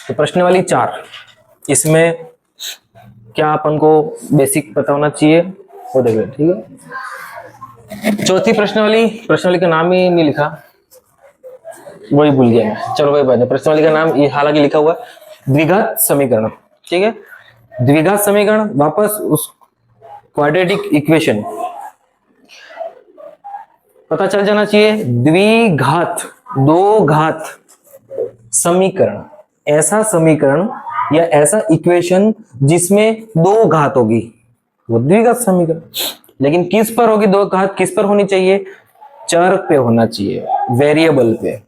तो प्रश्नावली 4, इसमें क्या अपन को बेसिक पता होना चाहिए वो देख लें, ठीक है। चौथी प्रश्नावली का नाम ही नहीं लिखा, वही भूल गया मैं, चलो वही बात है। प्रश्नावली का नाम ये हालांकि लिखा हुआ है द्विघात समीकरण, ठीक है। द्विघात समीकरण, वापस उस क्वाड्रेटिक इक्वेशन पता चल जाना चाहिए। द्विघात, दो घात समीकरण, ऐसा समीकरण या ऐसा इक्वेशन जिसमें दो घात होगी वो द्विघात समीकरण। लेकिन किस पर होगी दो घात, किस पर होनी चाहिए? चर पे होना चाहिए, वेरिएबल पे।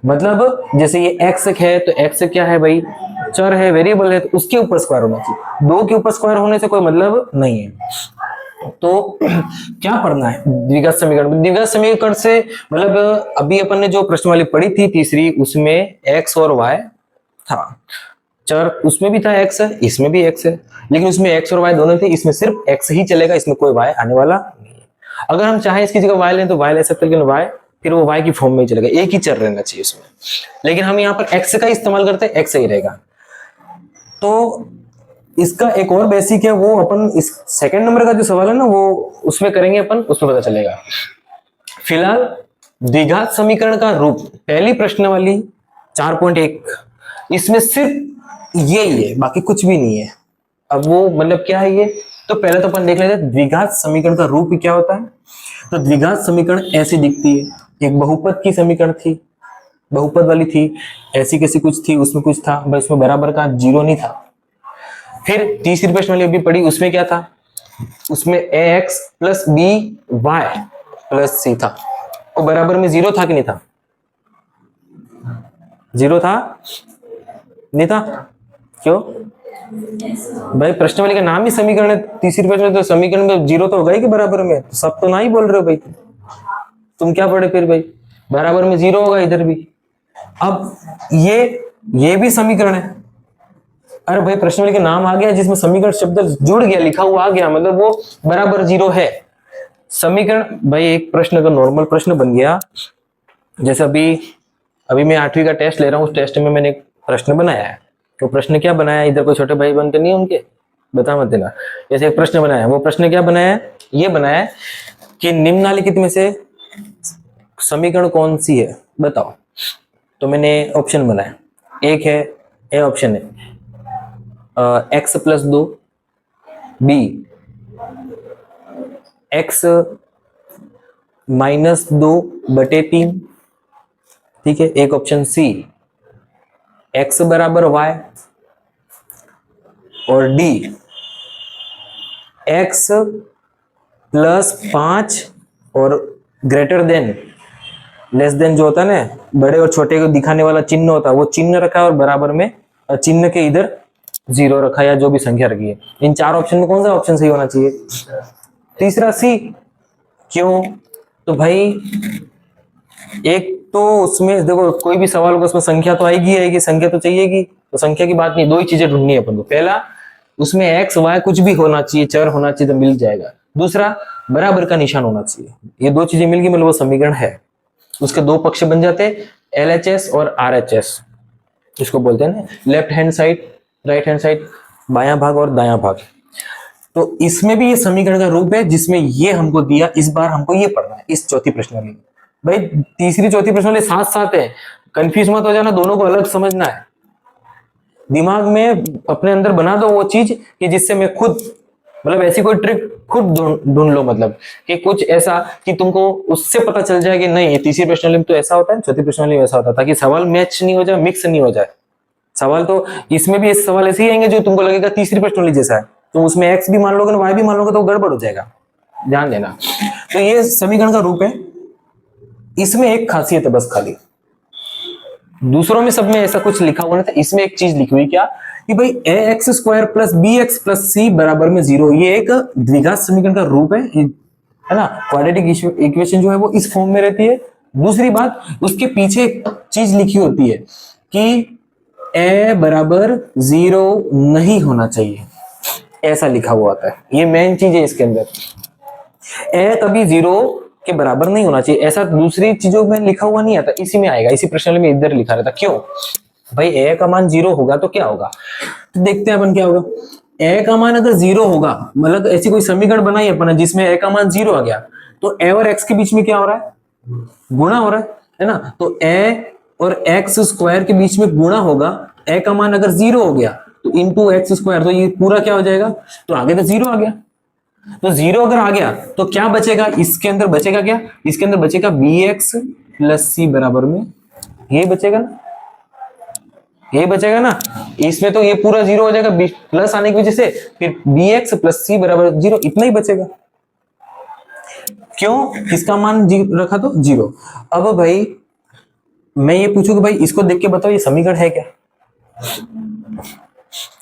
मतलब जैसे ये x है तो x क्या है भाई? चर है, वेरिएबल है, तो उसके ऊपर स्क्वायर होना चाहिए। दो के ऊपर स्क्वायर होने से कोई मतलब नहीं है। तो क्या पढ़ना है द्विघात समीकरण? द्विघात समीकरण से मतलब अभी अपन ने जो प्रश्नावली पढ़ी थी तीसरी, उसमें x और y था, चर उसमें भी था x है, इसमें भी x है, लेकिन उसमें x और y दोनों थे, इसमें सिर्फ x ही चलेगा, इसमें कोई y आने वाला नहीं है। अगर हम चाहें इसकी जगह y लें तो y ले सकते हैं, लेकिन y फिर वो y की फॉर्म में ही चलेगा, एक ही चर रहना चाहिए उसमें। लेकिन हम यहाँ पर x का इस्तेमाल करते हैं, x ही रहेगा। तो इसका एक और बेसिक है, वो अपन इस सेकंड नंबर का जो सवाल है ना वो उसमें करेंगे अपन, उसमें पता चलेगा। फिलहाल द्विघात समीकरण का रूप, पहली प्रश्नावली 4.1, इसमें सिर्फ ये ही है, बाकी कुछ भी नहीं है। अब वो मतलब क्या है ये, तो पहले तो अपन देख लेते हैं द्विघात समीकरण का रूप क्या होता है। तो द्विघात समीकरण ऐसी दिखती है, एक बहुपद की समीकरण थी, बहुपद वाली थी, ऐसी कैसी कुछ थी, उसमें कुछ था बस, उसमें बराबर का जीरो नहीं था। फिर तीसरी प्रश्नावली अभी पढ़ी, उसमें क्या था? उसमें ax plus B Y plus C था, वो बराबर में जीरो था कि नहीं था? जीरो था, नहीं था? क्यों भाई? प्रश्नावली का नाम ही समीकरण है, तीसरी प्रश्न तो समीकरण में जीरो तो होगा ही कि बराबर में, तो सब तो ना ही बोल रहे हो भाई, तुम क्या पढ़े फिर भाई? बराबर में जीरो होगा इधर भी। अब ये भी समीकरण है। अरे भाई प्रश्नावली का नाम आ गया जिसमें समीकरण शब्द जुड़ गया, लिखा हुआ आ गया, मतलब वो बराबर जीरो है। समीकरण भाई एक प्रश्न का नॉर्मल प्रश्न बन गया। जैसे अभी मैं 8वीं का टेस्ट ले रहा हूँ, उस टेस्ट में मैंने एक प्रश्न बनाया है। तो प्रश्न क्या बनाया है? इधर कोई छोटे भाई बनते नहीं उनके बता मत देना। जैसे एक प्रश्न बनाया है, वो प्रश्न क्या बनाया है? ये बनाया है कि निम्नलिखित में से समीकरण कौन सी है बताओ। तो मैंने ऑप्शन बनाया, एक है ए ऑप्शन है x plus 2, B x minus 2/3, ठीक है। एक ऑप्शन सी x बराबर y, और डी x प्लस 5 और ग्रेटर देन, लेस देन जो होता है ना, बड़े और छोटे को दिखाने वाला चिन्ह होता है, वो चिन्ह रखा है, और बराबर में चिन्ह के इधर जीरो रखा है, या जो भी संख्या रखी है। इन चार ऑप्शन में कौन सा ऑप्शन सही होना चाहिए? तीसरा सी। क्यों? तो भाई एक तो उसमें देखो, कोई भी सवाल को उसमें संख्या तो आएगी, संख्या तो चाहिएगी, तो संख्या की बात नहीं, दो ही चीजें ढूंढनी है अपन को। पहला, उसमें एक्स वाई कुछ भी होना चाहिए, चर होना चाहिए तो मिल जाएगा। दूसरा, बराबर का निशान होना चाहिए। ये दो चीजें मिल गई मतलब वो समीकरण है। उसके दो पक्ष बन जाते हैं, LHS और RHS, इसको बोलते हैं ना, left hand side, right hand side, बायां भाग और दायां भाग। तो इसमें भी ये समीकरण का रूप है जिसमें ये हमको दिया। इस बार हमको ये पढ़ना है इस चौथी प्रश्नावली में। भाई तीसरी चौथी प्रश्नावली साथ साथ है, कंफ्यूज मत हो जाना, दोनों को अलग समझना है। दिमाग में अपने अंदर बना दो वो चीज कि जिससे मैं खुद, मतलब ऐसी कोई ट्रिक खुद ढूंढ लो, मतलब कि कुछ ऐसा कि तुमको उससे पता चल जाए कि नहीं तीसरी प्रश्नावली में तो ऐसा होता है, चौथी प्रश्नावली में ऐसा होता है, ताकि सवाल मैच नहीं हो जाए, मिक्स नहीं हो जाए सवाल। तो इसमें भी ऐसे सवाल ऐसे ही आएंगे जो तुमको लगेगा तीसरी प्रश्नावली जैसा है, तो उसमें x भी मान लोगे ना, y भी मान लोगे, तो गड़बड़ हो जाएगा, ध्यान देना। तो ये समीकरण का रूप है। इसमें एक खासियत है बस खाली, दूसरों में सब में ऐसा कुछ लिखा हुआ नहीं था, इसमें एक चीज लिखी हुई क्या कि भाई ax² plus bx plus c बराबर में 0, ये एक द्विघात समीकरण का रूप है ना। क्वाड्रेटिक इक्वेशन जो है वो इस फॉर्म में रहती है। दूसरी बात, उसके पीछे एक चीज लिखी होती है कि a बराबर 0 नहीं होना चाहिए, ऐसा लिखा हुआ होता है। ये मेन चीज है इसके अंदर, a कभी 0 के बराबर नहीं होना चाहिए, ऐसा दूसरी चीजों में लिखा हुआ नहीं आता, इसी में आएगा, इसी प्रश्न में इधर लिखा रहता। क्यों? भाई ए का मान 0 होगा तो क्या होगा, तो देखते हैं अपन क्या होगा। ए का मान अगर 0 होगा, मतलब ऐसी कोई समीकरण बनाई अपन जिसमें ए का मान 0 आ गया, तो ए और एक्स के बीच में क्या हो रहा है, गुणा हो रहा है ना। तो ए और एक्स स्क्वायर के बीच में गुणा होगा, ए का मान अगर 0 हो गया तो इंटू एक्स स्क्वायर, तो ये पूरा क्या हो जाएगा, तो आगे तो 0 आ गया। तो 0 अगर आ गया तो क्या बचेगा, इसके अंदर बचेगा क्या, इसके अंदर बचेगा बी एक्स प्लस सी बराबर में, ये बचेगा ना, ये बचेगा ना। इसमें तो ये पूरा 0 हो जाएगा प्लस आने की वजह से, फिर बी एक्स प्लस सी बराबर 0, इतना ही बचेगा। क्यों, किसका मान रखा तो 0। अब भाई मैं ये पूछूं कि भाई इसको देख के बताओ ये समीकरण है क्या,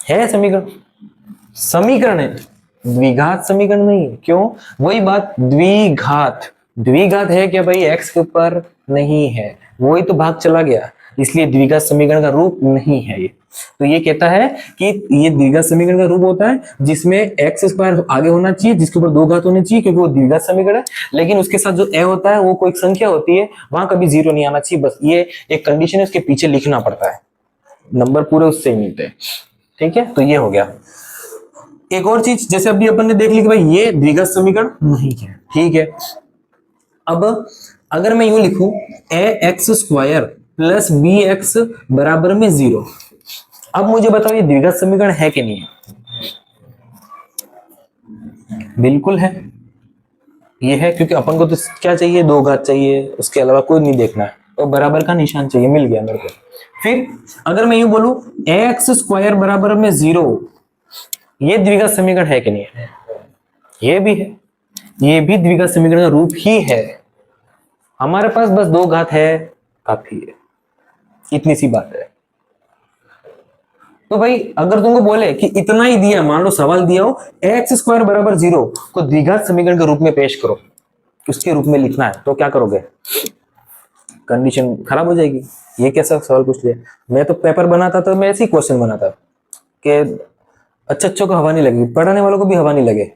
है समीकरण, समीकरण है, द्विघात समीकरण नहीं है। क्यों, वही बात, द्विघात, द्विघात है क्या भाई, एक्स के ऊपर नहीं है, वही तो भाग चला गया, इसलिए द्विघात समीकरण का रूप नहीं है ये। तो ये कहता है कि ये द्विघात समीकरण का रूप होता है जिसमें एक्स स्क्वायर आगे होना चाहिए, जिसके ऊपर 2 घात होनी चाहिए, क्योंकि वो द्विघात समीकरण है। लेकिन उसके साथ जो ए होता है वो कोई संख्या होती है, वहां कभी 0 नहीं आना चाहिए, बस ये एक कंडीशन है, उसके पीछे लिखना पड़ता है, नंबर पूरे उससे ही मिलते हैं। ठीक है, तो ये हो गया। एक और चीज, जैसे अभी अपन ने देख ली कि भाई ये द्विघात समीकरण नहीं है, ठीक है। अब अगर मैं यूं लिखूं A X square plus B X बराबर में 0, अब मुझे बताओ ये द्विघात समीकरण है कि नहीं है, बिल्कुल है, ये है, क्योंकि अपन को तो क्या चाहिए, 2 घात चाहिए, उसके अलावा कोई नहीं देखना है, तो बराबर का निशान चाहिए, मिल गया मेरे को। फिर अगर मैं यूं बोलूं एक्स स्क्वायर बराबर में 0, ये द्विघात समीकरण है कि नहीं है, ये भी है, ये भी द्विघात समीकरण का रूप ही है। हमारे पास बस 2 घात है, काफी है, इतनी सी बात है। तो भाई अगर तुमको बोले कि इतना ही दिया, मान लो सवाल दिया हो एक्स स्क्वायर बराबर 0 को द्विघात समीकरण के रूप में पेश करो, उसके रूप में लिखना है, तो क्या करोगे, कंडीशन खराब हो जाएगी। ये कैसा सवाल पूछ लिया, मैं तो पेपर बनाता तो मैं ऐसे ही क्वेश्चन बनाता कि अच्छों को हवा नहीं लगेगी, पढ़ाने वालों को भी हवा नहीं लगे।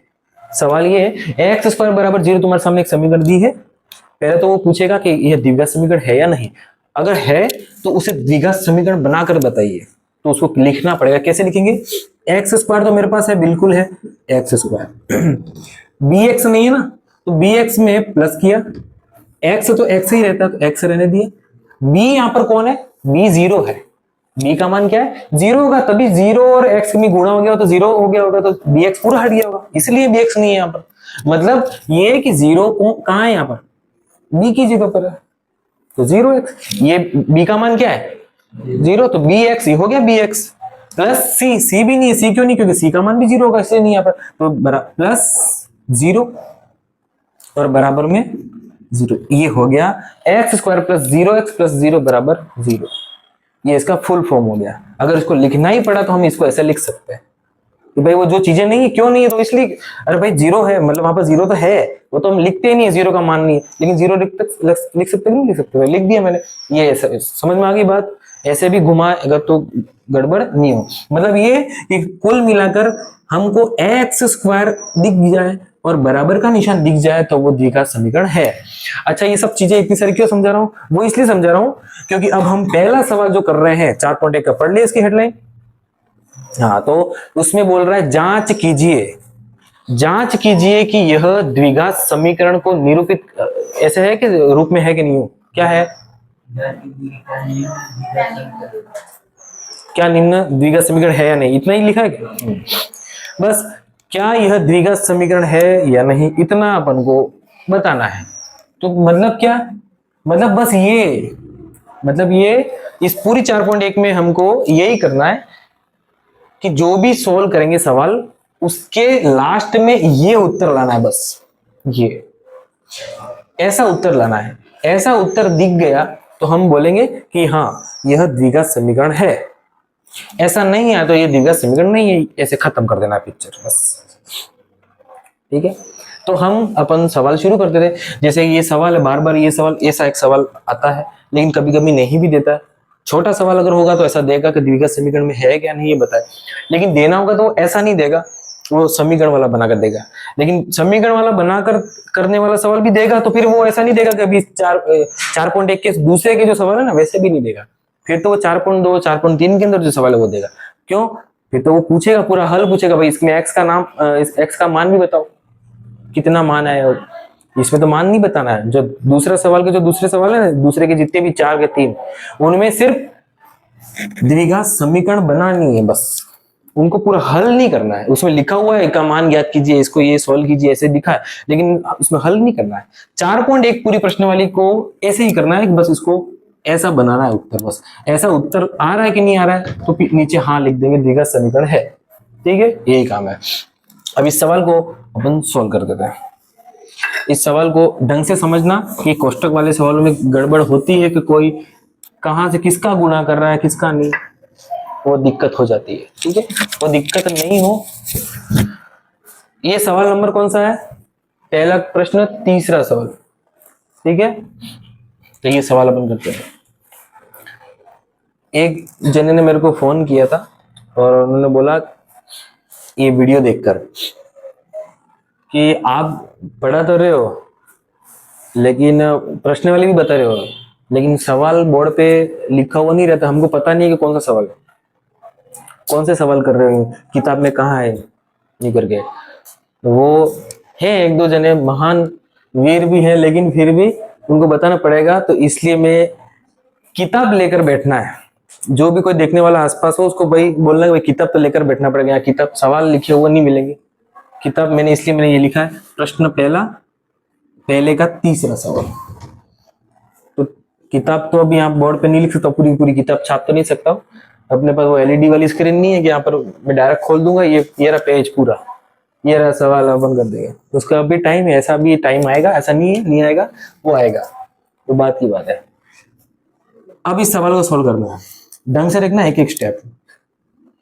सवाल ये है एक्स स्क्वायर बराबर 0, तुम्हारे सामने एक समीकरण दी है, पहले तो वो पूछेगा कि यह द्विघात समीकरण है या नहीं, अगर है तो उसे द्विघात समीकरण बनाकर बताइए, तो उसको लिखना पड़ेगा। कैसे लिखेंगे, एक्स स्क्वायर तो मेरे पास है, बिल्कुल है एक्स स्क्वायर, बी एक्स नहीं है ना, तो बी एक्स में प्लस किया, एक्स तो एक्स ही रहता तो एक्स रहने दिया, बी यहां पर कौन है, बी 0 है, बी का मान क्या है 0 होगा, तभी 0 और x में गुणा हो गया तो 0 हो गया होगा, तो bx पूरा हट गया होगा, इसलिए bx नहीं है यहाँ पर। मतलब ये कि 0 कहां है, यहाँ पर b की जगह पर है, तो 0x, ये b का मान क्या है 0, तो bx, ये हो गया bx प्लस c भी नहीं है, c क्यों नहीं, क्योंकि c का मान भी 0 होगा, इसलिए नहीं यहाँ पर, तो प्लस 0 और बराबर में 0, ये हो गया x square plus 0x plus 0 बराबर 0। ये इसका फुल फॉर्म हो गया। अगर इसको लिखना ही पड़ा तो हम इसको ऐसे लिख सकते हैं कि भाई वो जो चीजें नहीं है, क्यों नहीं है, तो इसलिए, अरे भाई 0 है, मतलब वहां पर 0 तो है, वो तो हम लिखते ही नहीं है, 0 का मान नहीं है, लेकिन 0 लिख सकते नहीं लिख सकते, लिख दिया मैंने, ये समझ में आ गई बात। ऐसे भी घुमा अगर तो गड़बड़ नहीं हो, मतलब ये कि कुल मिलाकर हमको एक्स स्क्वायर दिख जाए और बराबर का निशान दिख जाए तो वो द्विघात समीकरण है। अच्छा, ये सब चीजें इतनी सारी क्यों समझा रहा हूँ, वो इसलिए समझा रहा हूँ क्योंकि अब हम पहला सवाल जो कर रहे हैं 4.1 का पढ़ लिया इसकी हेडलाइन। हाँ, तो उसमें बोल रहा है जांच कीजिए, जांच कीजिए कि यह द्विघात समीकरण को निरूपित ऐसे है कि रूप में है कि नहीं हो, क्या है, क्या निम्न द्विघात समीकरण है या नहीं, इतना ही लिखा है क्या, बस क्या यह द्विघात समीकरण है या नहीं, इतना अपन को बताना है। तो मतलब क्या, मतलब बस ये, मतलब ये इस पूरी 4.1 में हमको यही करना है कि जो भी सोल्व करेंगे सवाल उसके लास्ट में ये उत्तर लाना है, बस ये ऐसा उत्तर लाना है। ऐसा उत्तर दिख गया तो हम बोलेंगे कि हाँ यह द्विघात समीकरण है, ऐसा नहीं है तो ये द्विघात समीकरण नहीं है, ऐसे खत्म कर देना पिक्चर बस। ठीक है, तो हम अपन सवाल शुरू करते थे, जैसे ये सवाल है, बार बार ये सवाल, ऐसा एक सवाल आता है लेकिन कभी कभी नहीं भी देता है। छोटा सवाल अगर होगा तो ऐसा देगा कि द्विघात समीकरण में है क्या नहीं ये बताए, लेकिन देना होगा तो ऐसा नहीं देगा, वो समीकरण वाला बनाकर देगा। लेकिन समीकरण वाला बनाकर करने वाला सवाल भी देगा तो फिर वो ऐसा नहीं देगा कि अभी 4.1 के दूसरे के जो सवाल है ना वैसे भी नहीं देगा, फिर तो वो 4.2 4.3 के अंदर जो सवाल है वो देगा। क्यों? फिर तो वो पूछेगा, पूरा हल पूछेगा, भाई इसमें एक्स का नाम, इस एक्स का मान भी बताओ, कितना मान आया। इसमें तो मान नहीं बताना है। जो दूसरा सवाल के जो दूसरे सवाल है ना, दूसरे के जितने भी 4 के 3, उनमें सिर्फ द्विघात समीकरण बनानी है बस, उनको पूरा हल नहीं करना है। उसमें लिखा हुआ है का मान ज्ञात कीजिए, इसको ये सॉल्व कीजिए, ऐसे दिखा है, लेकिन उसमें हल नहीं करना है। 4.1 पूरी प्रश्नावली को ऐसे ही करना है कि बस इसको ऐसा बनाना है उत्तर, बस ऐसा उत्तर आ रहा है कि नहीं आ रहा है, तो फिर नीचे हाँ लिख देंगे द्विघात समीकरण है। ठीक है, यही काम है। अब इस सवाल को अपन सोल्व कर देते हैं। इस सवाल को ढंग से समझना कि कोष्टक वाले सवालों में गड़बड़ होती है कि कोई कहां से किसका गुणा कर रहा है किसका नहीं, वो दिक्कत हो जाती है। ठीक है, वो दिक्कत नहीं हो। ये सवाल नंबर कौन सा है? पहला प्रश्न, तीसरा सवाल। ठीक है, तो ये सवाल अपन करते हैं। एक जने ने मेरे को फोन किया था और उन्होंने बोला ये वीडियो देखकर कि आप पढ़ा तो रहे हो, लेकिन प्रश्न वाली भी बता रहे हो, लेकिन सवाल बोर्ड पे लिखा हुआ नहीं रहता, हमको पता नहीं है कि कौन सा सवाल है, कौन से सवाल कर रहे हो, किताब में कहाँ है, ये करके। वो है एक दो जने महान वीर भी हैं, लेकिन फिर भी उनको बताना पड़ेगा, तो इसलिए मैं किताब लेकर बैठना है। जो भी कोई देखने वाला आसपास हो उसको भाई बोलना है भाई किताब तो लेकर बैठना पड़ेगा, यहाँ किताब सवाल लिखे हुए नहीं मिलेंगे। किताब मैंने इसलिए मैंने ये लिखा है, प्रश्न पहला, पहले का तीसरा सवाल। तो किताब तो अभी यहाँ बोर्ड पे नहीं लिख सकता, पूरी पूरी किताब छाप तो नहीं सकता। अपने पास वो एलईडी वाली स्क्रीन नहीं है कि यहाँ पर मैं डायरेक्ट खोल दूंगा, ये रहा पेज पूरा, ये रहा सवाल ओपन कर देंगे। तो उसका अभी टाइम है, ऐसा भी टाइम आएगा, ऐसा नहीं है नहीं आएगा, वो आएगा, तो बात की बात है। अब इस सवाल को सोल्व करना है, ढंग से देखना, एक एक स्टेप,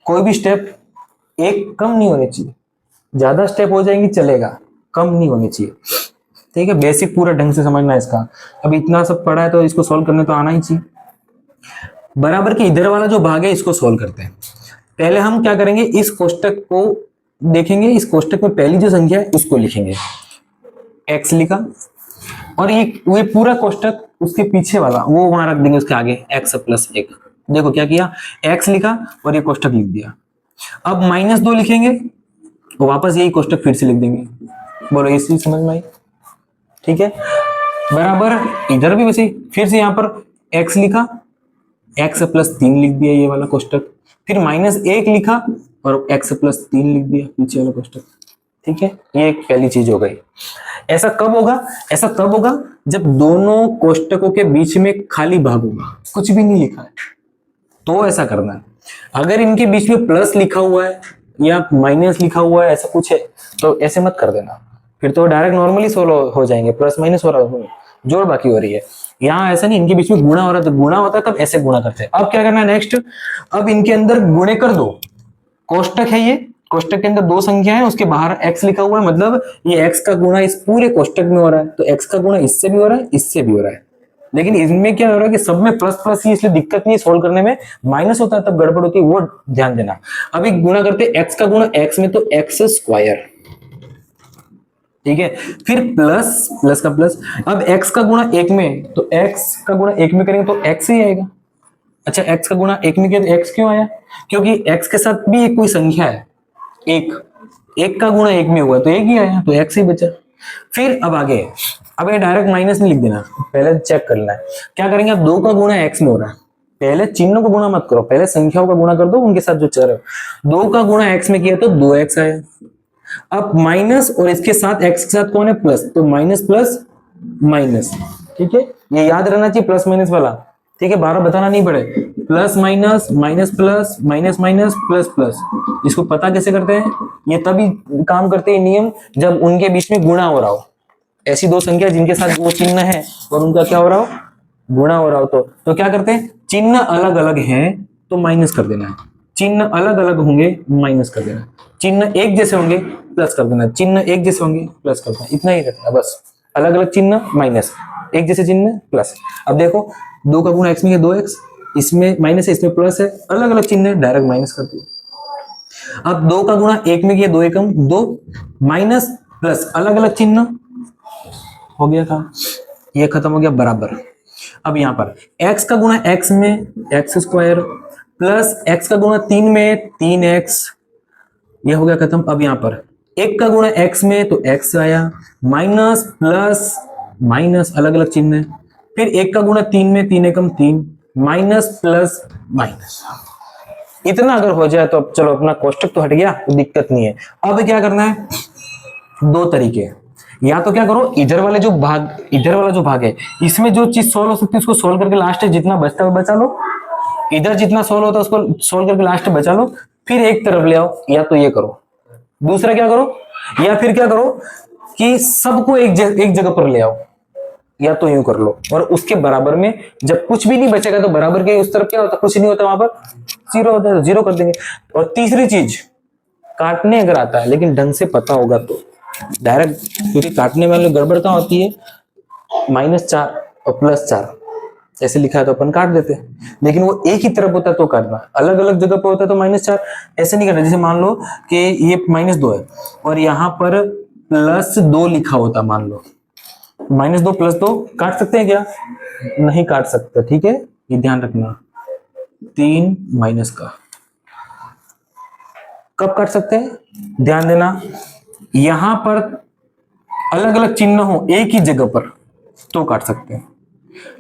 कोई भी स्टेप एक कम नहीं होने चाहिए, ज्यादा स्टेप हो जाएंगे चलेगा, कम नहीं होनी चाहिए। ठीक है, बेसिक पूरा ढंग से समझना है इसका। अब इतना सब पढ़ा है तो इसको सोल्व करने तो आना ही चाहिए। बराबर के इधर वाला जो भाग है इसको सोल्व करते हैं। पहले हम क्या करेंगे, इस कोष्टक को देखेंगे, इस कोष्टक में पहली जो संख्या है उसको लिखेंगे, x लिखा, और ये पूरा कोष्टक उसके पीछे वाला वो वहां रख देंगे, उसके आगे x प्लस 1। देखो क्या किया, x लिखा और ये कोष्टक लिख दिया। अब -2 लिखेंगे, तो वापस यही कोष्टक फिर से लिख देंगे। बोलो ये चीज समझ में आई? ठीक है, बराबर इधर भी वैसे फिर से यहाँ पर x लिखा, x प्लस 3 लिख दिया ये वाला कोष्टक, फिर -1 लिखा और x प्लस 3 लिख दिया पीछे वाला कोष्टक। ठीक है, ये एक पहली चीज हो गई। ऐसा कब होगा? ऐसा तब होगा जब दोनों कोष्टकों के बीच में खाली भाग होगा, कुछ भी नहीं लिखा है, तो ऐसा करना है। अगर इनके बीच में प्लस लिखा हुआ है या माइनस लिखा हुआ है, ऐसा कुछ है, तो ऐसे मत कर देना, फिर तो डायरेक्ट नॉर्मली सोल्व हो जाएंगे। प्लस माइनस हो रहा है, जोड़ बाकी हो रही है, यहाँ ऐसा नहीं, इनके बीच में गुणा हो रहा है, तो गुणा होता है तब ऐसे गुणा करते हैं। अब क्या करना है नेक्स्ट, अब इनके अंदर गुणे कर दो। कोष्टक है ये, कोष्टक के अंदर दो संख्या है, उसके बाहर x लिखा हुआ है, मतलब ये x का गुणा इस पूरे कोष्टक में हो रहा है, तो x का गुणा इससे भी हो रहा है, इससे भी हो रहा है। लेकिन इनमें क्या हो रहा है कि सब में प्लस प्लस ही, इसलिए दिक्कत नहीं सोल्व करने में। माइनस होता है तब गड़बड़ होती है, वो ध्यान देना। अभी गुणा करते x का गुणा x में, तो x स्क्वायर, ठीक है, फिर प्लस प्लस का प्लस। अब x का गुणा 1 में, तो x का गुणा 1 में करेंगे तो x ही आएगा। अच्छा, x का गुणा 1 में किया तो x क्यों आया? क्योंकि x के साथ भी एक कोई संख्या है, एक का गुणा 1 में हुआ तो 1 ही आया, तो x ही बचा। फिर अब आगे, अब ये डायरेक्ट माइनस नहीं लिख देना, पहले चेक करना है। क्या करेंगे, अब 2 का गुणा x में हो रहा है, पहले चिन्हों को गुणा मत करो, पहले संख्याओं का गुणा कर दो उनके साथ जो चल रहे हो। 2 का गुणा x में किया तो 2x आया। अब माइनस और इसके साथ x के साथ कौन है, प्लस, तो माइनस प्लस माइनस। ठीक है, ये याद रहना चाहिए प्लस माइनस वाला। ठीक है, 12 बताना नहीं पड़े, plus minus, minus plus, minus minus, plus plus. इसको पता कैसे करते हैं, ये तभी काम करते हैं नियम जब उनके बीच में गुणा हो रहा हो। ऐसी दो संख्या जिनके साथ वो चिन्ह है और उनका क्या हो रहा हो, गुणा हो रहा हो, तो क्या करते हैं, चिन्ह अलग अलग है तो माइनस कर देना है, चिन्ह अलग अलग होंगे माइनस कर देना, चिन्ह एक जैसे होंगे प्लस कर देना, चिन्ह एक जैसे होंगे प्लस कर देना, इतना ही रखना बस। अलग अलग चिन्ह माइनस, एक जैसे चिन्ह प्लस। अब देखो 2 का गुणा x में 2x, इसमें माइनस है इसमें प्लस है, अलग अलग चिन्ह है, डायरेक्ट माइनस कर दिया। अब 2 का गुणा 1 में किया 2 एकम 2, माइनस प्लस अलग अलग चिन्ह, हो गया था, ये खत्म हो गया बराबर। अब यहाँ पर x का गुणा x में x स्क्वायर प्लस x का गुणा 3 में 3x, ये हो गया खत्म। अब यहाँ पर 1 का गुणा x में तो x आया, माइनस प्लस माइनस अलग अलग चिन्ह है, फिर 1 का गुणा 3 में 3 एकम 3, माइनस प्लस माइनस। इतना अगर हो जाए तो अब चलो अपना कोष्टक तो हट गया, तो दिक्कत नहीं है। अब क्या करना है, दो तरीके, या तो क्या करो, इधर वाला जो भाग है इसमें जो चीज सोल्व हो सकती है उसको सोल्व करके लास्ट जितना बचता है बचा लो, इधर जितना सोल्व होता है उसको सोल्व करके लास्ट बचा लो, फिर एक तरफ ले आओ। या तो ये करो, दूसरा क्या करो, या फिर क्या करो कि सबको एक जगह पर ले आओ, या तो यूं कर लो और उसके बराबर में जब कुछ भी नहीं बचेगा तो बराबर के उस तरफ क्या होता है, कुछ नहीं होता, वहां पर जीरो होता है तो जीरो कर देंगे। और तीसरी चीज, काटने अगर आता है लेकिन ढंग से पता होगा तो डायरेक्ट, क्योंकि काटने में गड़बड़ कहाँ होती है, -4 और +4 ऐसे लिखा है तो अपन काट देते हैं, लेकिन वो एक ही तरफ होता है तो काटना, अलग अलग जगह पर होता है तो -4 ऐसे नहीं करना। जैसे मान लो कि ये -2 है और यहाँ पर +2 लिखा होता, मान लो -2 +2 काट सकते हैं क्या, नहीं काट सकते, ठीक है, ये ध्यान रखना। 3 माइनस का कब काट सकते हैं, ध्यान देना, यहां पर अलग अलग चिन्ह हो एक ही जगह पर तो काट सकते हैं,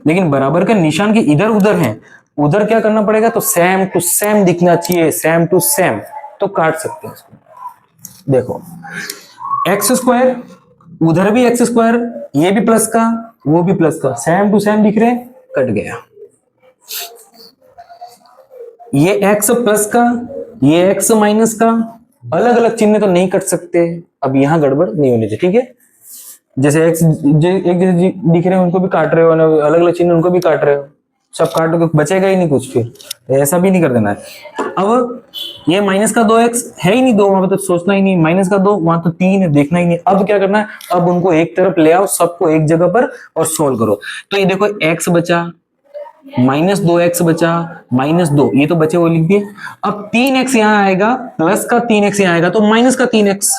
लेकिन बराबर का निशान के इधर उधर है, उधर क्या करना पड़ेगा, तो सेम टू सेम दिखना चाहिए, सेम टू सेम, तो काट सकते हैं इसको। देखो x², उधर भी x², ये भी प्लस का वो भी प्लस का, सेम टू सेम दिख रहे, कट गया। ये x प्लस का ये x माइनस का, अलग अलग चिन्ह तो नहीं कट सकते, अब यहां गड़बड़ नहीं होनी चाहिए, ठीक है। जैसे x एक जैसे दिख रहे हैं उनको भी काट रहे हो, अलग अलग चिन्ह उनको भी काट रहे हो, सब काटो बचेगा ही नहीं कुछ, फिर ऐसा भी नहीं कर देना है। अब ये -2x है ही नहीं, 2 वहां पर तो सोचना ही नहीं, -2 वहां तो 3 है, देखना ही नहीं। अब क्या करना है, अब उनको एक तरफ ले आओ, सबको एक जगह पर और सोल्व करो। तो ये देखो x बचा, -2x बचा, -2 ये तो बचे वो लिख दिए। अब 3x यहाँ आएगा, प्लस का 3x यहाँ आएगा तो माइनस का 3x,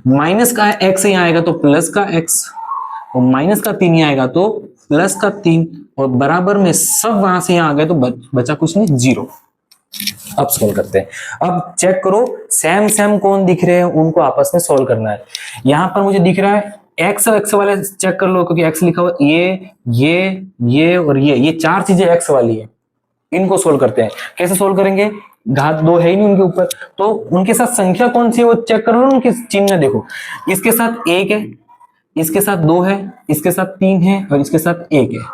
माइनस का x यहाँ आएगा तो प्लस का x, और माइनस का 3 यहाँ आएगा तो प्लस का 3, और बराबर में सब वहां से यहाँ आ गए तो बचा कुछ नहीं, 0। अब सोल्व करते हैं। अब चेक करो सेम सेम कौन दिख रहे हैं, उनको आपस में सोल्व करना है। यहां पर मुझे दिख रहा है x और x वाले चेक कर लो, क्योंकि x लिखा हुआ ये और ये 4 चीजें x वाली है, इनको सोल्व करते हैं। कैसे सोल्व करेंगे, घात 2 है ही नहीं उनके ऊपर, तो उनके साथ संख्या कौन सी है वो चेक कर लो, उनके चिन्ह देखो, इसके साथ 1 है, इसके साथ 2 है, इसके साथ 3 है और इसके साथ 1 है।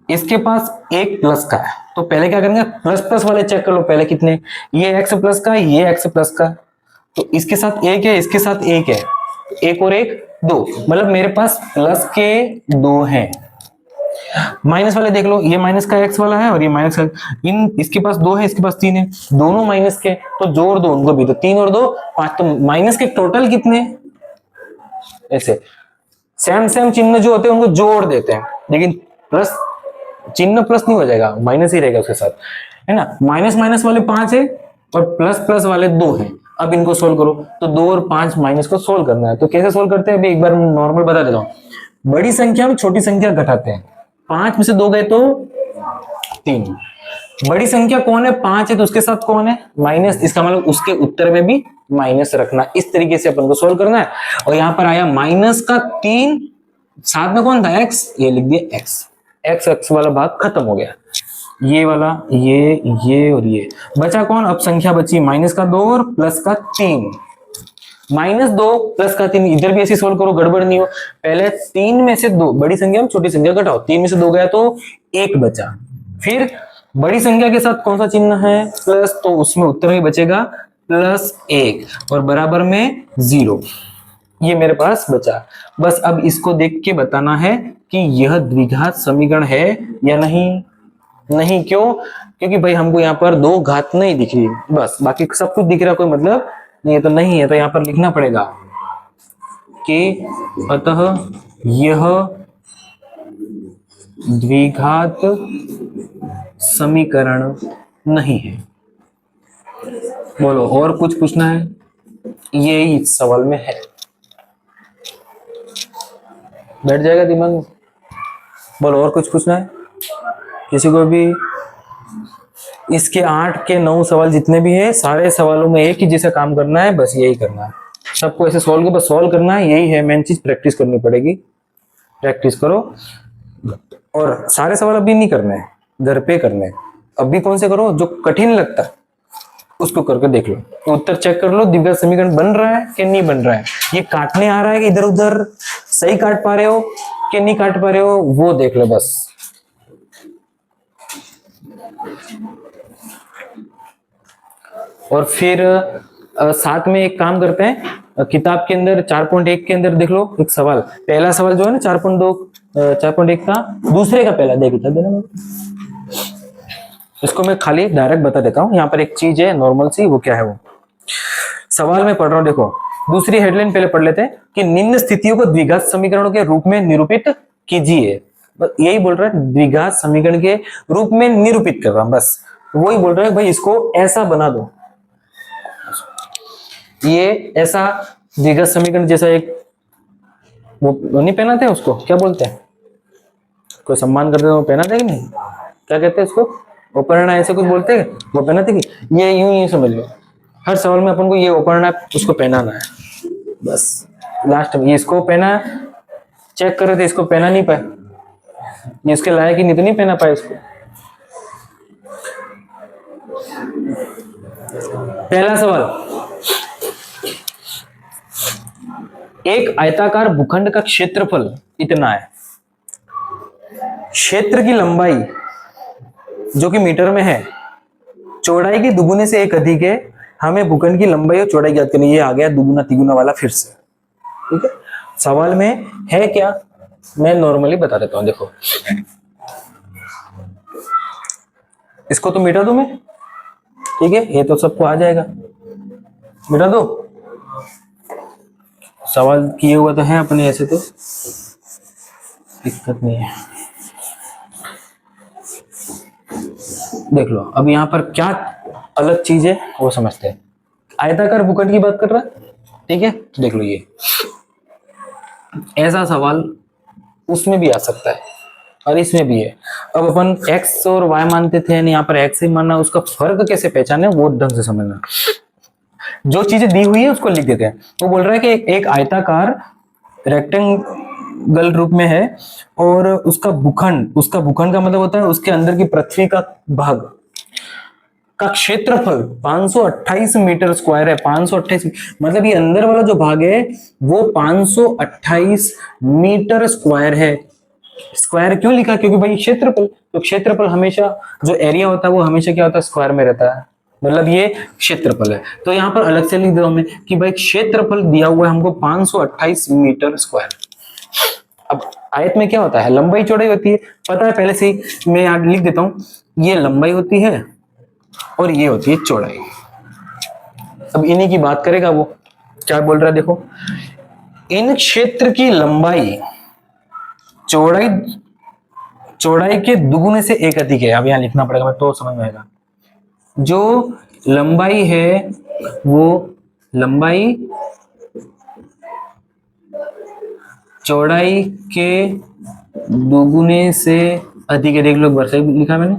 इसके पास 1 प्लस का है, तो पहले क्या करेंगे, प्लस प्लस वाले चेक कर लो पहले कितने, ये x प्लस का, ये x प्लस का, तो इसके साथ 1 है, इसके साथ 1 है, 1 और 1 2, मतलब मेरे पास प्लस के 2 हैं। माइनस वाले देख लो, ये माइनस का x वाला है और ये माइनस का, इसके पास 2 है, इसके पास 3 है, दोनों माइनस के, तो जोड़ दो उनको भी, तो 3 और 2 5, तो माइनस के टोटल कितने, ऐसे सेम सेम चिन्ह जो होते हैं उनको जोड़ देते हैं, लेकिन प्लस चिन्ह प्लस नहीं हो जाएगा, माइनस ही रहेगा उसके साथ, है ना। माइनस माइनस वाले 5 है और प्लस प्लस वाले 2 हैं। अब इनको सोल्व करो, तो 2 और 5 माइनस को सोल्व करना है। तो कैसे सोल्व करते हैं, अभी एक बार नॉर्मल बता देता हूं। बड़ी संख्या में छोटी संख्या घटाते हैं, 5 में से 2 गए तो 3। बड़ी संख्या कौन है, 5 है तो उसके साथ कौन है, माइनस, इसका मतलब उसके उत्तर में भी माइनस रखना। इस तरीके से अपन को सोल्व करना है। और यहाँ पर आया -3, साथ में कौन था, x, ये लिख दिया x वाला भाग खत्म हो गया, ये वाला ये और ये बचा कौन, अब संख्या बची -2 और +3, -2 +3, इधर भी ऐसे सोल्व करो, गड़बड़ नहीं हो। पहले 3 में से 2, बड़ी संख्या में छोटी संख्या घटाओ, 3 में से 2 गया तो 1 बचा, फिर बड़ी संख्या के साथ कौन सा चिन्ह है, प्लस, तो उसमें उत्तर में बचेगा +1 और बराबर में 0, ये मेरे पास बचा। बस अब इसको देख के बताना है कि यह द्विघात समीकरण है या नहीं, क्यों, क्योंकि भाई हमको यहाँ पर 2 घात नहीं दिख रही, बस बाकी सब कुछ दिख रहा, कोई मतलब नहीं है, तो नहीं है, तो यहाँ पर लिखना पड़ेगा कि अतः यह द्विघात समीकरण नहीं है। बोलो और कुछ पूछना है, ये इस सवाल में है, बैठ जाएगा दिमाग में। बोलो और कुछ पूछना है किसी को भी? इसके 8 के 9 सवाल जितने भी है, सारे सवालों में एक ही जैसा काम करना है, बस यही करना है सबको, ऐसे सॉल्व बस सॉल्व करना है, यही है मेन चीज। प्रैक्टिस करनी पड़ेगी, प्रैक्टिस करो। और सारे सवाल अभी नहीं करने हैं, घर पे करने हैं। अभी कौन से करो जो कठिन लगता है उसको करके देख लो, तो उत्तर चेक कर लो द्विघात समीकरण बन रहा है कि नहीं बन रहा है, ये काटने आ रहा है कि इधर उधर सही काट पा रहे हो कि नहीं काट पा रहे हो, वो देख लो बस। और फिर साथ में एक काम करते हैं, किताब के अंदर 4.1 के अंदर देख लो एक सवाल। पहला सवाल जो है ना 4.2 4.1 का दूसरे का पहला देख देना मुझे। इसको मैं खाली डायरेक्ट बता देता हूँ। यहाँ पर एक चीज है नॉर्मल सी, वो क्या है वो सवाल में पढ़ रहा हूँ। देखो दूसरी हेडलाइन पहले पढ़ लेते हैं कि निम्न स्थितियों को द्विघात समीकरणों के रूप में निरूपित कीजिए। बस यही बोल रहा है, द्विघात समीकरण के रूप में निरूपित कर रहा हूं, बस वही बोल रहा है भाई इसको ऐसा बना दो। ये ऐसा द्विघात समीकरण जैसा एक वो नहीं पहनाते हैं, उसको क्या बोलते हैं, कोई सम्मान करते हैं वो पहनाते कि नहीं, क्या कहते हैं उसको, वो पहनना ऐसे कुछ बोलते हैं, वो पहनाते कि ये यूं समझ लो। हर सवाल में अपन को ये ओपन उसको पहनाना है, बस लास्ट में इसको पहना चेक कर रहे थे, इसको पहना नहीं पाए, ये इसके लायक ही नहीं, तो नहीं पहना पाए इसको। पहला सवाल, एक आयताकार भूखंड का क्षेत्रफल इतना है, क्षेत्र की लंबाई जो कि मीटर में है, चौड़ाई की दुगुने से एक अधिक है, हमें भूखंड की लंबाई और चौड़ाई ज्ञात करनी है। ये आ गया दुगुना तिगुना वाला फिर से, ठीक है। सवाल में है क्या, मैं नॉर्मली बता देता हूं। देखो इसको तो मिटा दो मैं, ठीक है, ये तो सबको आ जाएगा, मिटा दो। सवाल किए हुआ तो है अपने, ऐसे तो दिक्कत नहीं है। देख लो अब यहाँ पर क्या अलग चीज है वो समझते हैं। आयताकार भूखंड की बात कर रहा है, ठीक है, तो देख लो ये ऐसा सवाल उसमें भी आ सकता है और इसमें भी है। अब अपन x और y मानते थे, यहाँ पर x ही मानना, उसका फर्क कैसे पहचाने वो ढंग से समझना। जो चीजें दी हुई है उसको लिख देते हैं। वो बोल रहा है कि एक आयताकार रेक्टेंगल रूप में है और उसका भूखंड का मतलब होता है उसके अंदर की पृथ्वी का भाग का क्षेत्रफल 528 मीटर स्क्वायर है। 528 मतलब ये अंदर वाला जो भाग है वो 528 मीटर स्क्वायर है। स्क्वायर क्यों लिखा, क्योंकि भाई क्षेत्रफल, तो क्षेत्रफल हमेशा जो एरिया होता है वो हमेशा क्या होता है, स्क्वायर में रहता है, मतलब ये क्षेत्रफल है। तो यहाँ पर अलग से लिख दो मैं कि भाई क्षेत्रफल दिया हुआ है हमको 528 मीटर स्क्वायर। अब आयत में क्या होता है, लंबाई चौड़ाई होती है, पता है पहले से ही, मैं यहाँ लिख देता हूँ, ये लंबाई होती है और ये होती है चौड़ाई। अब इन्हीं की बात करेगा वो, क्या बोल रहा है देखो, इन क्षेत्र की लंबाई चौड़ाई के दुगुने से एक अधिक है। अब यहां लिखना पड़ेगा तो समझ में आएगा। जो लंबाई है वो लंबाई चौड़ाई के दुगुने से अधिक है। देख लो एक बार, सही लिखा मैंने,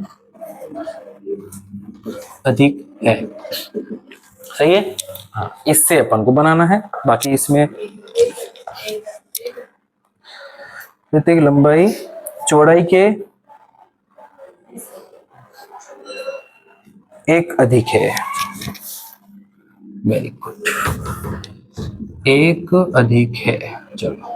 अधिक है, सही है। हाँ, इससे अपन को बनाना है, बाकी इसमें प्रत्येक लंबाई चौड़ाई के एक अधिक है, वेरी गुड, एक अधिक है। चलो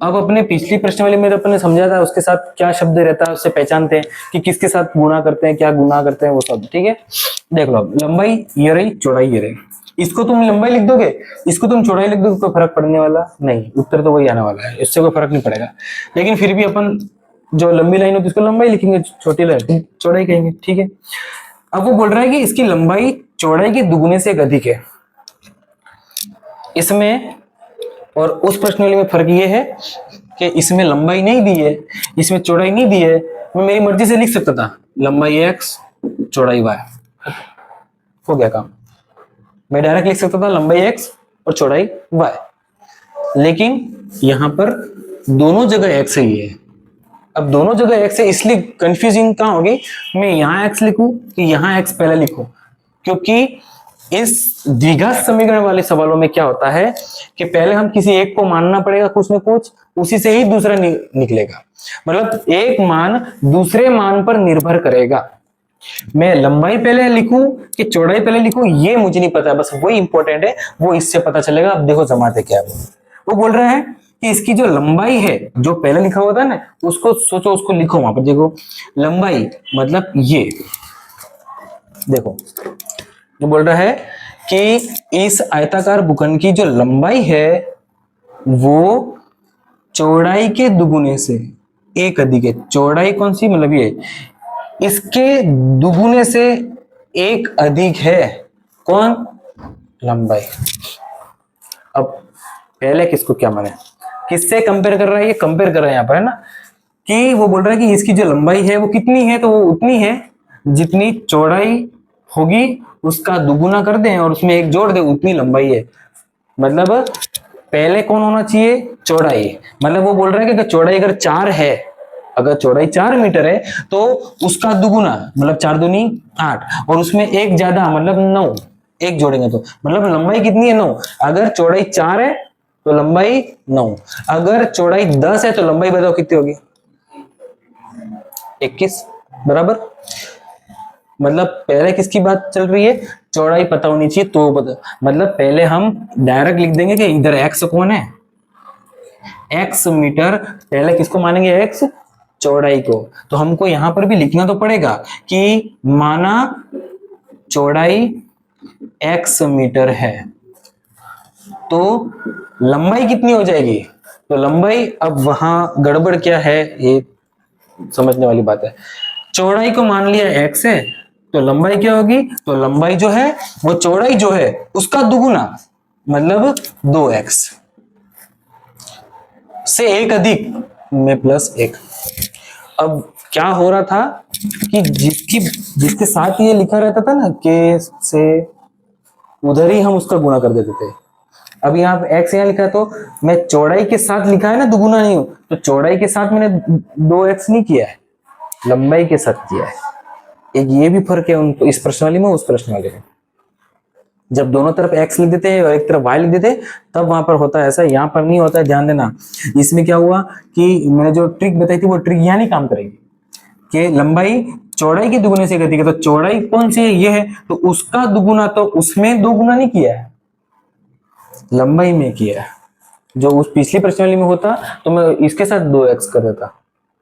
अब अपने पिछली प्रश्न वाले में तो अपने समझा था उसके साथ क्या शब्द रहता है उससे पहचानते हैं कि किसके साथ गुणा करते हैं, क्या गुणा करते हैं वो सब, ठीक है। देख लो लंबाई ये रही, चौड़ाई ये रही, इसको तुम लंबाई लिख दोगे, इसको तुम चौड़ाई लिख दोगे, कोई फर्क पड़ने वाला नहीं, उत्तर तो वही आने वाला है, इससे कोई फर्क नहीं पड़ेगा। लेकिन फिर भी अपन जो लंबी लाइन होती है उसको लंबाई लिखेंगे, छोटी लाइन चौड़ाई कहेंगे, ठीक है। अब वो बोल रहा है कि इसकी लंबाई चौड़ाई के दुगुने से एक अधिक है। इसमें और उस प्रश्न में फर्क ये है कि इसमें लंबाई नहीं दी है, इसमें चौड़ाई नहीं दी है। मैं मेरी मर्जी से लिख सकता था लंबाई x चौड़ाई y, हो गया काम। मैं डायरेक्ट लिख सकता था लंबाई x और चौड़ाई y, लेकिन यहां पर दोनों जगह x ही है। अब दोनों जगह x है इसलिए कंफ्यूजिंग कहाँ होगी, मैं यहाँ x लिखूं कि यहाँ x पहले लिखूं, क्योंकि इस द्विघात समीकरण वाले सवालों में क्या होता है कि पहले हम किसी एक को मानना पड़ेगा कुछ न कुछ, उसी से ही दूसरा निकलेगा। मतलब एक मान दूसरे मान पर निर्भर करेगा। मैं लंबाई पहले लिखूं कि चौड़ाई पहले लिखूं ये मुझे नहीं पता, बस वही इंपॉर्टेंट है, वो इससे पता चलेगा। अब देखो जमाते क्या है, वो बोल रहा है कि इसकी जो लंबाई है जो पहले लिखा हुआ था ना उसको सोचो, उसको लिखो वहां पर। देखो लंबाई मतलब ये देखो, तो बोल रहा है कि इस आयताकार भूखंड की जो लंबाई है वो चौड़ाई के दुगुने से एक अधिक है। चौड़ाई कौन सी, मतलब ये इसके दुगुने से एक अधिक है। कौन, लंबाई। अब पहले किसको क्या माने, किससे कंपेयर कर रहा है, ये कंपेयर कर रहा है यहाँ पर, है ना, कि वो बोल रहा है कि इसकी जो लंबाई है वो कितनी है, तो वो उतनी है जितनी चौड़ाई होगी उसका दुगुना कर दें और उसमें एक जोड़ दें, उतनी लंबाई है। मतलब पहले कौन होना चाहिए, चौड़ाई। मतलब वो बोल रहा है कि अगर चौड़ाई अगर 4 है, अगर चौड़ाई 4 मीटर है तो उसका दुगुना मतलब 4 दूनी 8 और उसमें एक ज्यादा मतलब 9, एक जोड़ेंगे तो मतलब लंबाई कितनी है, 9। अगर चौड़ाई 4 है तो लंबाई 9, अगर चौड़ाई 10 है तो लंबाई बताओ कितनी होगी, 21 बराबर। मतलब पहले किसकी बात चल रही है, चौड़ाई पता होनी चाहिए तो मतलब पहले हम डायरेक्ट लिख देंगे कि इधर x कौन है, x मीटर। पहले किसको मानेंगे, x चौड़ाई को। तो हमको यहां पर भी लिखना तो पड़ेगा कि माना चौड़ाई x मीटर है तो लंबाई कितनी हो जाएगी। तो लंबाई, अब वहां गड़बड़ क्या है ये समझने वाली बात है। चौड़ाई को मान लिया x है तो लंबाई क्या होगी, तो लंबाई जो है वो चौड़ाई जो है उसका दुगुना मतलब 2x से एक अधिक में प्लस 1। अब क्या हो रहा था कि जिसके साथ ये लिखा रहता था ना के से, उधर ही हम उसका गुणा कर देते थे। अब यहाँ पे x यहाँ लिखा है तो मैं चौड़ाई के साथ लिखा है ना, दुगुना नहीं हो, तो चौड़ाई के साथ मैंने 2x नहीं किया है, लंबाई के साथ किया है। एक ये भी फर्क है उनको, इस प्रश्न वाली में उस प्रश्न वाले में। जब दोनों तरफ x लिख देते हैं और एक तरफ y लिख देते हैं तब वहां पर होता है ऐसा, यहाँ पर नहीं होता है, ध्यान देना। इसमें क्या हुआ कि मैंने जो ट्रिक बताई थी वो ट्रिक यहाँ नहीं काम करेगी कि लंबाई चौड़ाई के दुगुने से गति है, तो चौड़ाई कौन सी है, ये है, तो उसका दुगुना, तो उसमें दुगुना नहीं किया है, लंबाई में किया है। जो उस पिछली प्रश्न वाली में होता तो मैं इसके साथ 2x कर देता,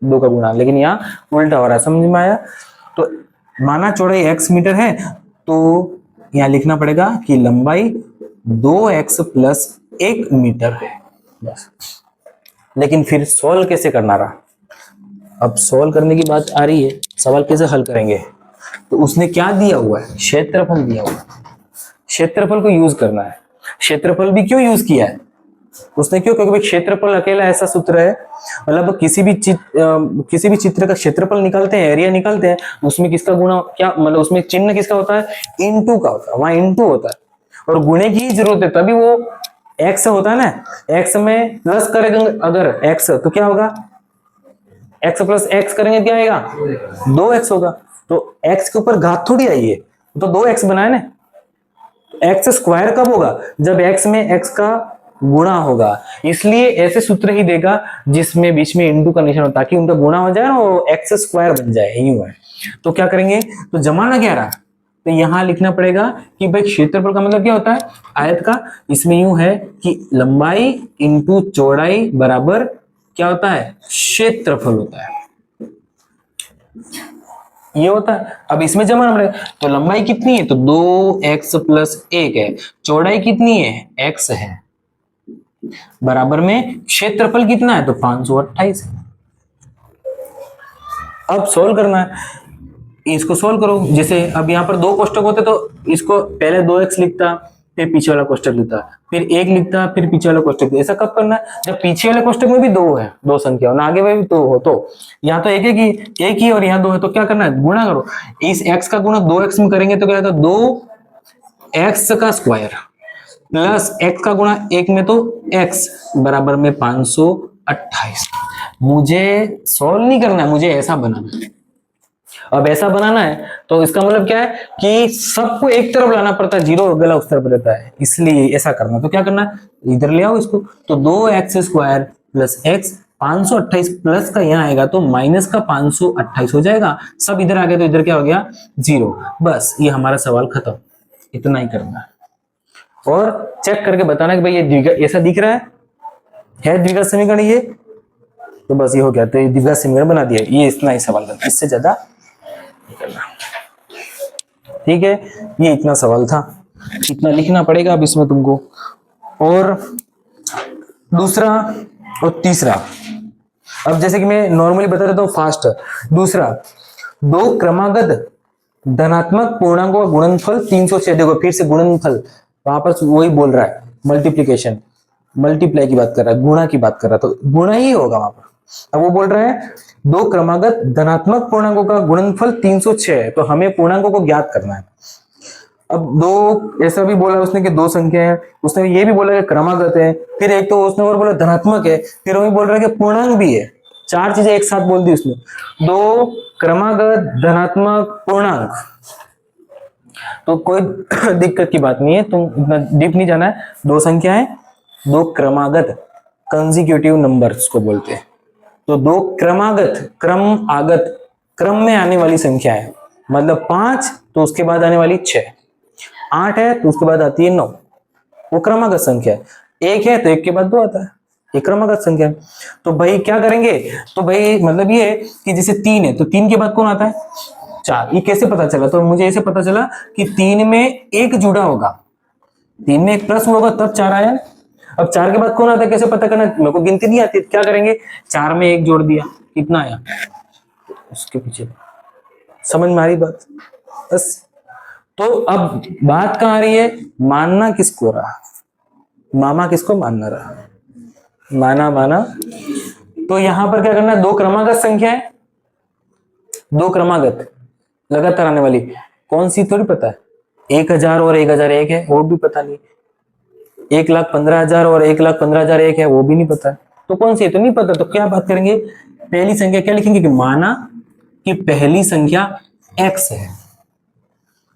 2 का गुणा, लेकिन यहाँ उल्टा हो रहा है, समझ में आया। तो माना चौड़ाई x मीटर है तो यहाँ लिखना पड़ेगा कि लंबाई 2x प्लस 1 मीटर है, बस। लेकिन फिर सॉल्व कैसे करना रहा, अब सॉल्व करने की बात आ रही है, सवाल कैसे हल करेंगे। तो उसने क्या दिया हुआ है, क्षेत्रफल दिया हुआ है, क्षेत्रफल को यूज करना है। क्षेत्रफल भी क्यों यूज किया है उसने, क्यों, क्योंकि भाई क्षेत्रफल अकेला ऐसा सूत्र है, मतलब किसी भी चित्र का क्षेत्रफल निकालते हैं, एरिया निकालते हैं, उसमें किसका गुणा, क्या मतलब उसमें चिन्ह किसका होता है, इनटू का होता है, वहां इनटू होता है और गुणे की जरूरत है, तभी वो x होता है ना। x में प्लस करेंगे अगर x तो क्या होगा, x प्लस x करेंगे क्या आएगा, 2x होगा। तो x के ऊपर घात थोड़ी आई है, तो 2x बनाए ना। x स्क्वायर कब होगा, जब x में x का गुणा होगा, इसलिए ऐसे सूत्र ही देगा जिसमें बीच में इंटू का निशान हो, ताकि उनका गुणा हो जाए और एक्स स्क्वायर बन जाए, यूं है। तो क्या करेंगे, तो जमाना क्या रहा, तो यहां लिखना पड़ेगा कि भाई क्षेत्रफल का मतलब क्या होता है, आयत का। इसमें यूं है कि लंबाई इंटू चौड़ाई बराबर क्या होता है, क्षेत्रफल होता है, ये होता है। अब इसमें जमाना पड़ेगा, तो लंबाई कितनी है, तो 2x प्लस 1 है, चौड़ाई कितनी है, x है, बराबर में क्षेत्रफल कितना है, तो 528 है। अब सोल्व करना है, इसको सोल्व करो। जैसे अब यहाँ पर 2 कोष्टक होते तो इसको पहले 2x लिखता, फिर पीछे वाला कोष्टक लिखता, फिर 1 लिखता, फिर पीछे वाला कोष्टक। ऐसा कब करना है, जब पीछे वाले कोष्टक में भी 2 है, 2 संख्या और आगे में भी 2 हो, तो यहाँ तो एक ही और यहाँ 2 है, तो क्या करना है, गुणा करो। इस x का गुणा 2x में करेंगे तो क्या होगा, 2x का स्क्वायर प्लस x का गुणा 1 में तो x बराबर में 528 28। मुझे सॉल्व नहीं करना है, मुझे ऐसा बनाना है। अब ऐसा बनाना है तो इसका मतलब क्या है कि सबको एक तरफ लाना पड़ता है, जीरो अगला उस तरफ रहता है, इसलिए ऐसा करना। तो क्या करना है, इधर ले आओ इसको। तो 2x² प्लस x, 528 प्लस का यहाँ आएगा तो माइनस का 528 हो जाएगा। सब इधर आ गया तो इधर क्या हो गया, जीरो। बस ये हमारा सवाल खत्म, इतना ही करना है। और चेक करके बताना कि भाई ये द्विघात ऐसा दिख रहा है द्विघात समीकरण ये, तो बस ये हो गया। तो ये द्विघात समीकरण बना दिया, ये इतना ही सवाल करना, इससे ज्यादा नहीं करना। ठीक है, ये इतना सवाल था, इतना लिखना पड़ेगा अब इसमें तुमको। और दूसरा और तीसरा, अब जैसे कि मैं नॉर्मली बता देता हूँ फास्ट। दूसरा, दो क्रमागत धनात्मक पूर्णांकों का गुणनफल 306। देखो फिर से गुणनफल, वहां पर वही बोल रहा है, मल्टीप्लीकेशन, मल्टीप्लाई की बात कर रहा है, गुणा की बात कर रहा है, तो गुणा ही होगा वहां पर। अब वो बोल रहा है दो क्रमागत धनात्मक पूर्णांकों का गुणनफल 306 है, तो हमें पूर्णांकों को ज्ञात करना है। अब दो, ऐसा भी बोला उसने कि दो संख्या है, उसने ये भी बोला कि क्रमागत है, फिर एक तो उसने और बोला धनात्मक है, फिर वही बोल रहा है कि पूर्णांक भी है। चार चीजें एक साथ बोल दी उसने, दो क्रमागत धनात्मक पूर्णांक। तो कोई दिक्कत की बात नहीं है, तुम इतना डीप नहीं जाना है। दो संख्या है, दो क्रमागत, कंसेक्यूटिव नंबर्स को बोलते हैं। तो दो क्रमागत, क्रम आगत, क्रम में आने वाली संख्या है, मतलब 5 तो उसके बाद आने वाली 6, 8 है तो उसके बाद आती है 9, वो क्रमागत संख्या है। 1 है तो 1 के बाद 2 आता है, ये क्रमागत संख्या है। तो भाई क्या करेंगे, तो भाई मतलब ये कि जैसे 3 है तो 3 के बाद कौन आता है, 4। ये कैसे पता चला, तो मुझे ऐसे पता चला कि 3 में 1 जुड़ा होगा, 3 में 1 प्लस होगा तब 4 आया। अब 4 के बाद कौन आता है कैसे पता करना, मेरे को गिनती नहीं आती, क्या करेंगे, 4 में 1 जोड़ दिया, कितना आया, उसके पीछे। समझ में आ रही बात, बस। तो अब बात कहां आ रही है, मानना किसको रहा, मामा किसको मानना रहा, माना। तो यहां पर क्या करना है, दो क्रमागत संख्या है, दो क्रमागत लगातार आने वाली, कौन सी थोड़ी पता है, 1000 और 1001 है, वो भी पता नहीं। 1,15,000 और 1,15,001 है, वो भी नहीं पता। तो कौन सी है तो नहीं पता, तो क्या बात करेंगे, पहली संख्या क्या लिखेंगे कि माना कि पहली संख्या x है,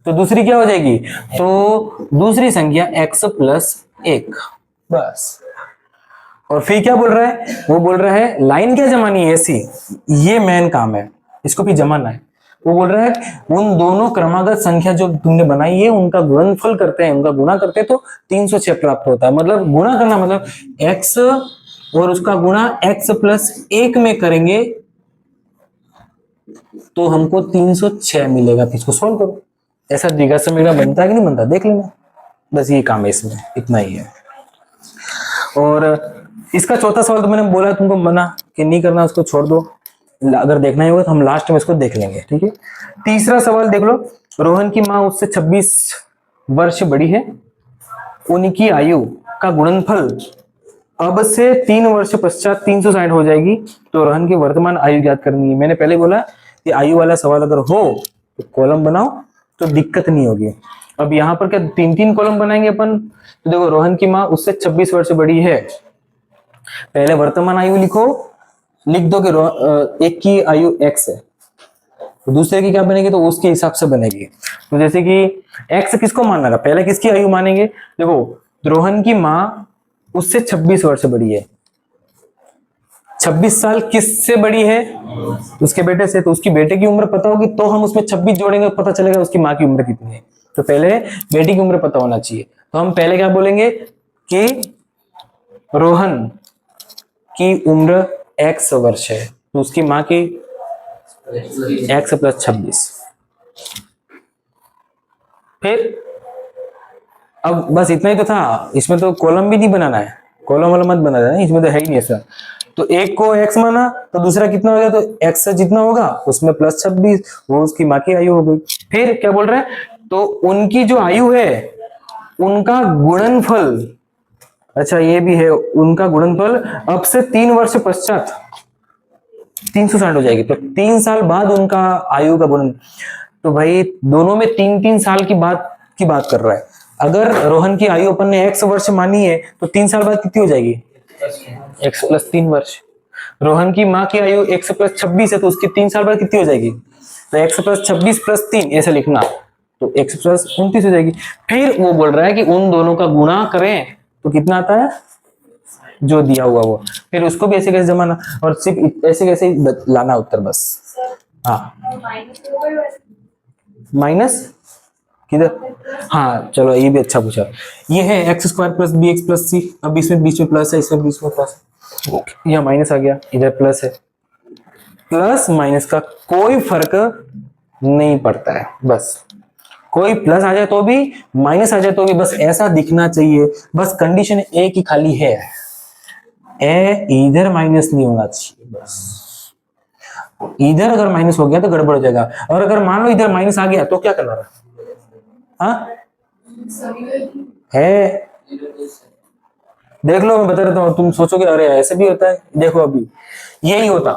तो दूसरी क्या हो जाएगी, तो दूसरी संख्या x प्लस 1, बस। और फिर क्या बोल रहा है, वो बोल रहा है लाइन क्या जमानी है ऐसी, ये मेन काम है, इसको भी जमाना है। वो बोल रहा है उन दोनों क्रमागत संख्या जो तुमने बनाई है उनका गुणनफल करते हैं, उनका गुणा करते हैं तो 306 प्राप्त होता है। मतलब गुणा करना मतलब x और उसका गुणा x प्लस 1 में करेंगे तो हमको 306 मिलेगा। इसको सोल्व करो, ऐसा द्विघात समीकरण बनता है कि नहीं बनता देख लेना, बस ये काम है इसमें, इतना ही है। और इसका चौथा सवाल तो मैंने बोला तुमको मना कि नहीं करना, उसको छोड़ दो, अगर देखना ही होगा तो हम लास्ट में इसको देख लेंगे, ठीक है। तीसरा सवाल देख लो, रोहन की मां उससे 26 वर्ष बड़ी है, उनकी आयु का गुणनफल अब से 3 वर्ष पश्चात 360 हो जाएगी, तो रोहन की वर्तमान आयु ज्ञात करनी है। मैंने पहले बोला कि आयु वाला सवाल अगर हो तो कॉलम बनाओ तो दिक्कत नहीं होगी। अब यहाँ पर क्या 3-3 कॉलम बनाएंगे अपन, तो देखो रोहन की मां उससे 26 वर्ष बड़ी है, पहले वर्तमान आयु लिखो, लिख दो कि एक की आयु x है, तो दूसरे की क्या बनेगी, तो उसके हिसाब से बनेगी। तो जैसे कि x किसको मानना था, पहले किसकी आयु मानेंगे, देखो रोहन की मां उससे 26 वर्ष बड़ी है, 26 साल किससे बड़ी है, उसके बेटे से, तो उसकी बेटे की उम्र पता होगी तो हम उसमें 26 जोड़ेंगे, पता चलेगा उसकी माँ की उम्र कितनी है। तो पहले बेटी की उम्र पता होना चाहिए, तो हम पहले क्या बोलेंगे कि रोहन की उम्र x वर्ष है, तो उसकी माँ की x प्लस 26। फिर अब बस इतना ही तो था, इसमें तो कॉलम भी नहीं बनाना है, कॉलम वाला मत बना देना, इसमें तो है ही नहीं ऐसा। तो एक को x माना तो दूसरा कितना हो गया, तो x से जितना होगा उसमें प्लस 26, वो उसकी माँ की आयु हो गई। फिर क्या बोल रहा है, तो उनकी जो आयु है उनका गुणनफल, अच्छा ये भी है, उनका गुणनफल अब से 3 वर्ष पश्चात 360 हो जाएगी, तो 3 साल बाद उनका आयु का गुणन। तो भाई दोनों में 3-3 साल की बात कर रहा है। अगर रोहन की आयु अपन ने x वर्ष मानी है तो 3 साल बाद कितनी हो जाएगी, x+3 वर्ष। रोहन की माँ की आयु x+26 है, तो उसकी 3 साल बाद कितनी हो जाएगी? तो x+26+3 ऐसे लिखना, तो x+29 हो जाएगी। फिर वो बोल रहा है कि उन दोनों का गुणा करें तो कितना आता है, जो दिया हुआ वो, फिर उसको भी ऐसे कैसे जमाना, और सिर्फ ऐसे कैसे ही लाना उत्तर बस। हाँ माइनस किधर, हाँ चलो ये भी अच्छा पूछा। ये है x² + bx + c, अब इसमें बीच में प्लस है, इसमें बीच में प्लस, यहाँ माइनस आ गया, इधर प्लस है। प्लस माइनस का कोई फर्क नहीं पड़ता है, बस कोई प्लस आ जाए तो भी, माइनस आ जाए तो भी, बस ऐसा दिखना चाहिए। बस कंडीशन एक ही खाली है, ए इधर माइनस नहीं होना चाहिए, बस इधर अगर माइनस हो गया तो गड़बड़ हो जाएगा। और अगर मान लो इधर माइनस आ गया तो क्या करना है? हाँ है, देख लो मैं बता देता हूँ, तुम सोचोगे अरे ऐसे भी होता है, देखो अभी यही होता,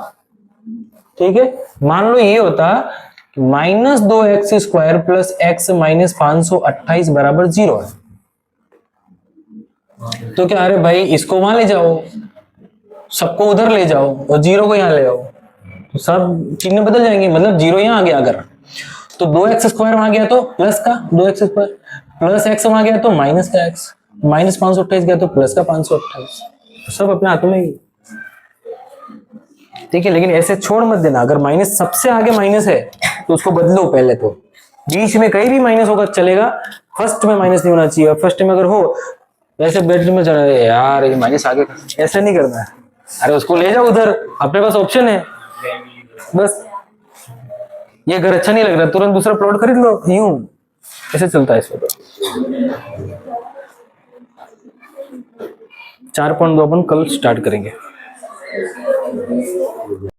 ठीक है। मान लो ये होता -2x² + x - 528 = 0 है, तो क्या, अरे भाई इसको वहां ले जाओ, सबको उधर ले जाओ और 0 को यहाँ ले आओ, तो सब चिन्ह बदल जाएंगे, मतलब 0 यहाँ आ गया अगर, तो 2x² वहां गया तो प्लस का 2x² प्लस x वहां गया तो माइनस का x, माइनस 528 गया तो प्लस का 528, सब अपने हाथों में ही, ठीक है। लेकिन ऐसे छोड़ मत देना, अगर माइनस सबसे आगे माइनस है तो उसको बदलो पहले, तो बीच में कहीं भी माइनस होगा चलेगा, फर्स्ट में माइनस नहीं होना चाहिए। और फर्स्ट में अगर हो ऐसे बेडरूम में चला यार ये माइनस आगे, ऐसा नहीं करना है, अरे उसको ले जाओ उधर, अपने पास ऑप्शन है, बस ये घर अच्छा नहीं लग रहा तुरंत दूसरा प्लॉट खरीद लो, यूं ऐसे चलता है इसमें। तो 4.2 अपन कल स्टार्ट करेंगे।